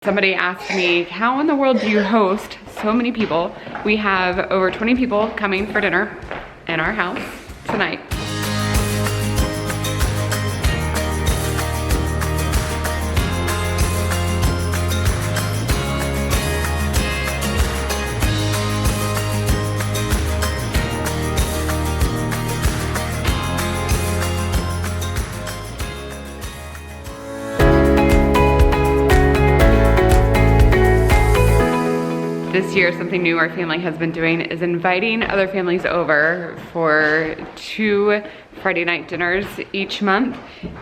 Somebody asked me, how in the world do you host so many people? We have over 20 people coming for dinner in our house tonight. This year, something new our family has been doing is inviting other families over for 2 Friday night dinners each month.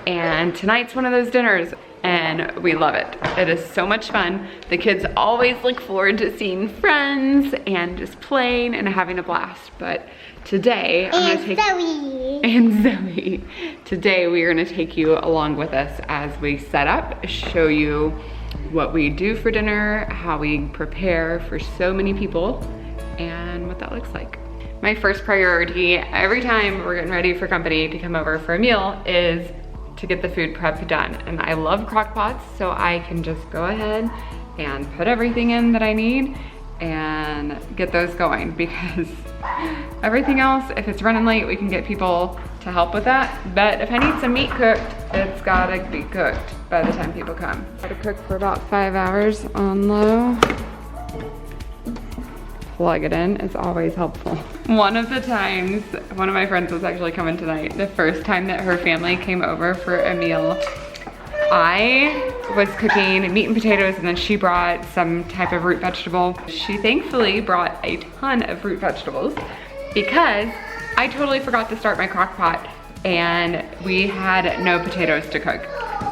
And tonight's one of those dinners and we love it. It is so much fun. The kids always look forward to seeing friends and just playing and having a blast. But today, Zoe. Today we are gonna take you along with us as we set up, show you what we do for dinner, how we prepare for so many people, and what that looks like. My first priority every time we're getting ready for company to come over for a meal is to get the food prep done. And I love crock pots, so I can just go ahead and put everything in that I need and get those going, because everything else, if it's running late, we can get people to help with that. But if I need some meat cooked, it's gotta be cooked by the time people come. Gotta cook for about 5 hours on low. Plug it in, it's always helpful. One of the times, one of my friends was actually coming tonight, the first time that her family came over for a meal, I was cooking meat and potatoes, and then she brought some type of root vegetable. She thankfully brought a ton of root vegetables because I totally forgot to start my crock pot and we had no potatoes to cook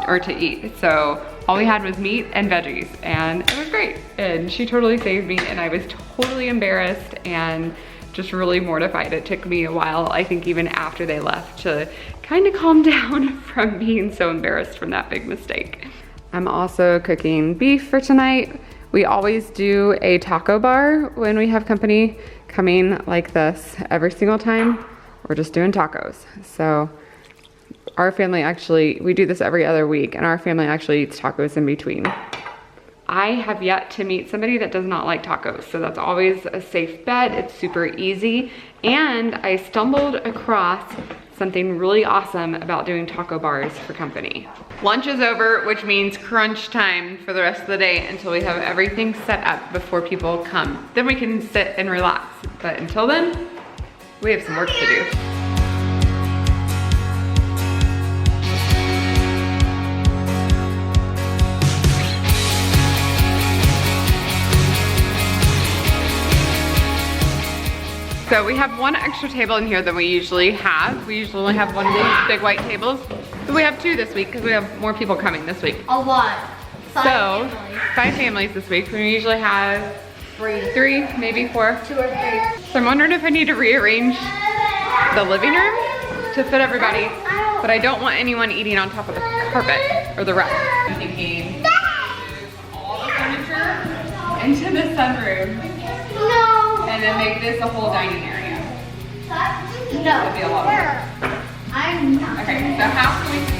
or to eat. So all we had was meat and veggies, and it was great. And she totally saved me, and I was totally embarrassed and just really mortified. It took me a while, I think even after they left, to kind of calm down from being so embarrassed from that big mistake. I'm also cooking beef for tonight. We always do a taco bar when we have company coming like this every single time. We're just doing tacos. So our family actually, we do this every other week, and our family actually eats tacos in between. I have yet to meet somebody that does not like tacos, so that's always a safe bet. It's super easy. And I stumbled across something really awesome about doing taco bars for company. Lunch is over, which means crunch time for the rest of the day until we have everything set up before people come. Then we can sit and relax. But until then, we have some work to do. So we have one extra table in here than we usually have. We usually only have one of these big white tables. But we have 2 this week because we have more people coming this week. A lot. 5 families this week. We usually have 3, maybe 4. 2 or 3. So I'm wondering if I need to rearrange the living room to fit everybody, but I don't want anyone eating on top of the carpet or the rug. I'm thinking all the furniture into the sunroom. No. And then make this a whole dining area. No. That'd be a lot of work. I'm not. Okay, so how can we do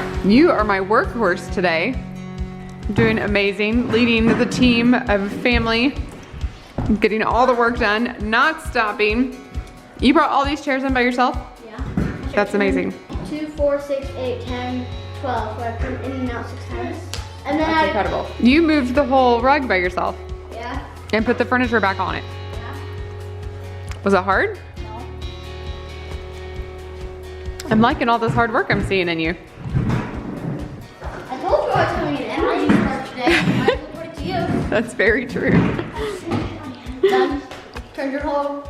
this? You are my workhorse today. Doing amazing, leading the team of family, getting all the work done, not stopping. You brought all these chairs in by yourself? Yeah. That's amazing. 2, 4, 6, 8, 10, 12. So I put in and out 6 times. And then That's incredible. You moved the whole rug by yourself. Yeah. And put the furniture back on it. Yeah. Was it hard? No. I'm liking all this hard work I'm seeing in you. I told you I was coming in energy start today. I report it to you. That's very true. Done. Turned your whole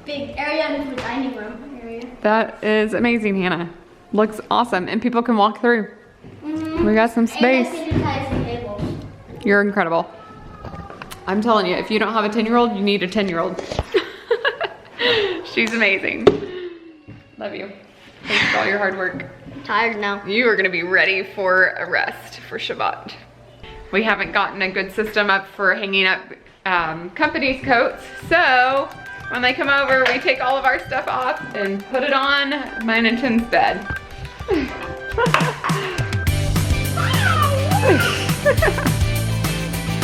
big area into a dining room area. That is amazing, Hannah. Looks awesome, and people can walk through. We got some space. And I sanitized the tables. You're incredible. I'm telling you, if you don't have a 10-year-old, you need a 10-year-old. She's amazing. Love you. Thanks for all your hard work. tired now. You are gonna be ready for a rest for Shabbat. We haven't gotten a good system up for hanging up company's coats, so when they come over, we take all of our stuff off and put it on mine and Tim's bed.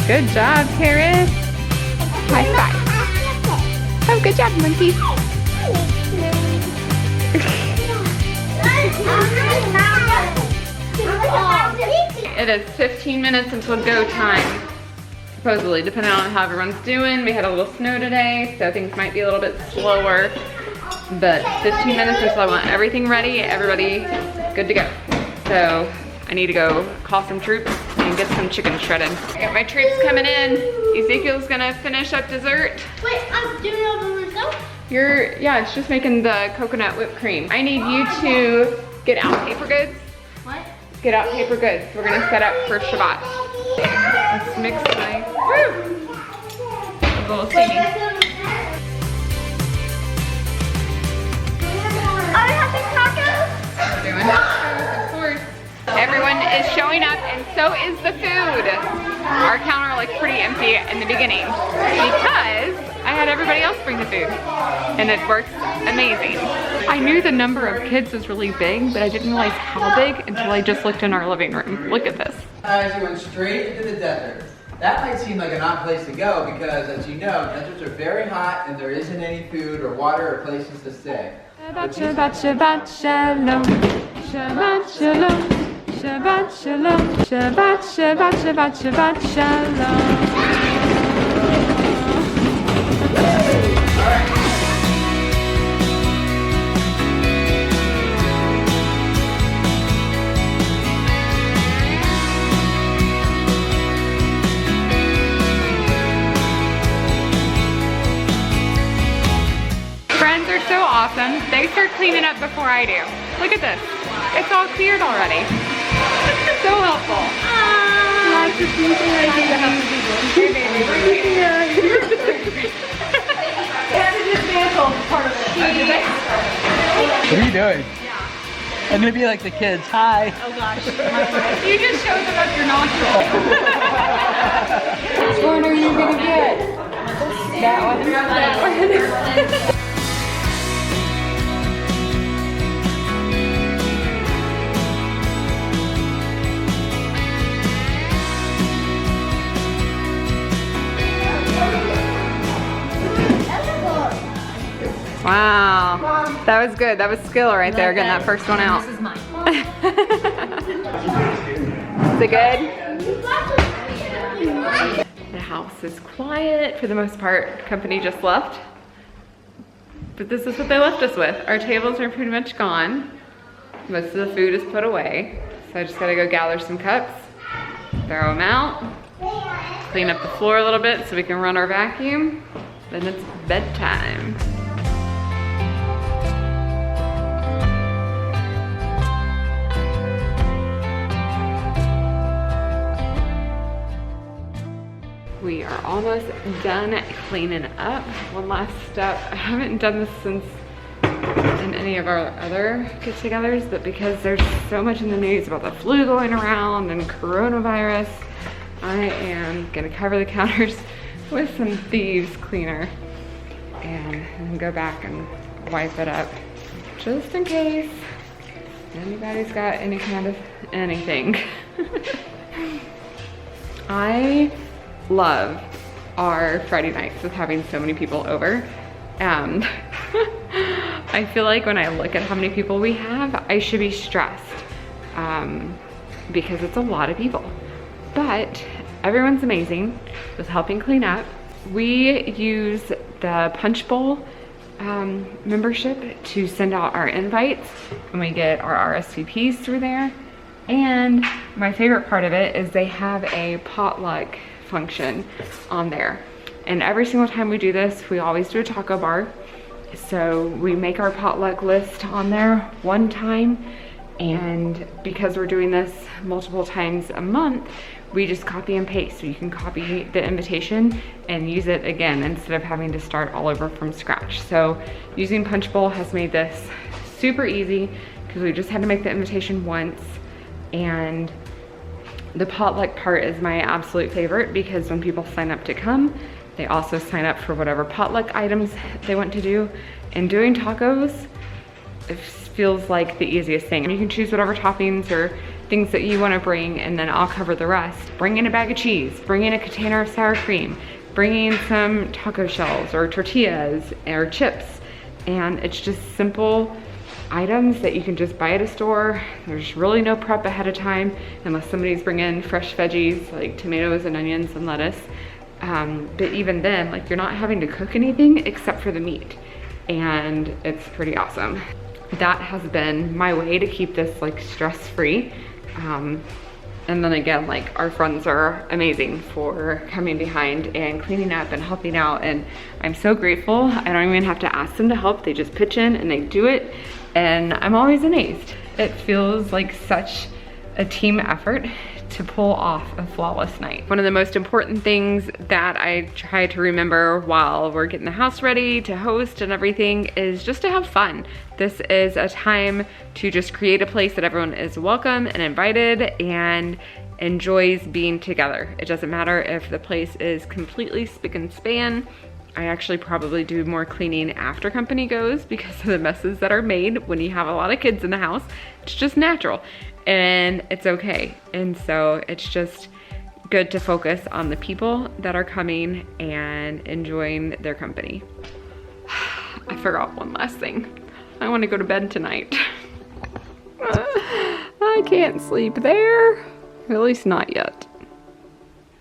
Good job, Paris. High five. Oh, good job, monkey. It is 15 minutes until go time, supposedly, depending on how everyone's doing. We had a little snow today, so things might be a little bit slower, but 15 minutes until I want everything ready, everybody good to go. So I need to go call some troops and get some chicken shredded. I got my troops coming in. Ezekiel's gonna finish up dessert. Wait, I'm doing it over myself? Yeah, it's just making the coconut whipped cream. I need you to get out paper goods. What? Get out paper goods. We're gonna set up for Shabbat. Let's mix my, woo! A little steamy. Are we having tacos? We're doing tacos, of course. Everyone is showing up and so is the food. Our counter looked pretty empty in the beginning because I had everybody else bring the food and it works amazing. I knew the number of kids was really big, but I didn't realize how big until I just looked in our living room. Look at this. As you went straight into the desert. That might seem like an odd place to go because, as you know, deserts are very hot and there isn't any food or water or places to stay. Shabbat, Shabbat, Shabbat, Shalom. Shabbat, Shalom. Shabbat, Shalom. Shabbat, Shabbat, Shabbat, Shabbat, Shalom. Friends are so awesome. They start cleaning up before I do. Look at this. It's all cleared already. So helpful. Lots of things that I do to help people. Hey, baby. What are you doing? I'm gonna be like the kids. Hi. Oh gosh. You just showed them up your nostril. Which one are you gonna get? That one. That one. Wow, that was good. That was skill right there, getting that first one out. This is mine. Is it good? The house is quiet for the most part. Company just left. But this is what they left us with. Our tables are pretty much gone. Most of the food is put away. So I just gotta go gather some cups, throw them out, clean up the floor a little bit so we can run our vacuum. Then it's bedtime. We are almost done cleaning up. One last step. I haven't done this since in any of our other get-togethers, but because there's so much in the news about the flu going around and coronavirus, I am gonna cover the counters with some thieves cleaner and then go back and wipe it up just in case anybody's got any kind of anything. I love our Friday nights with having so many people over, and I feel like when I look at how many people we have, I should be stressed because it's a lot of people, but everyone's amazing with helping clean up. We use the Punchbowl membership to send out our invites, and we get our RSVPs through there. And my favorite part of it is they have a potluck function on there, and every single time we do this, we always do a taco bar. So we make our potluck list on there one time, and because we're doing this multiple times a month, we just copy and paste. So you can copy the invitation and use it again instead of having to start all over from scratch. So using Punchbowl has made this super easy because we just had to make the invitation once. And the potluck part is my absolute favorite because when people sign up to come, they also sign up for whatever potluck items they want to do. And doing tacos, it feels like the easiest thing. You can choose whatever toppings or things that you want to bring, and then I'll cover the rest. Bring in a bag of cheese, bring in a container of sour cream, bring in some taco shells or tortillas or chips. And it's just simple items that you can just buy at a store. There's really no prep ahead of time unless somebody's bringing fresh veggies like tomatoes and onions and lettuce. But even then, like, you're not having to cook anything except for the meat. And it's pretty awesome. That has been my way to keep this like stress-free. And then again, like, our friends are amazing for coming behind and cleaning up and helping out. And I'm so grateful. I don't even have to ask them to help. They just pitch in and they do it. And I'm always amazed. It feels like such a team effort to pull off a flawless night. One of the most important things that I try to remember while we're getting the house ready to host and everything is just to have fun. This is a time to just create a place that everyone is welcome and invited and enjoys being together. It doesn't matter if the place is completely spick and span. I actually probably do more cleaning after company goes because of the messes that are made when you have a lot of kids in the house. It's just natural. And it's okay. And so it's just good to focus on the people that are coming and enjoying their company. I forgot one last thing. I want to go to bed tonight. I can't sleep there. At least not yet.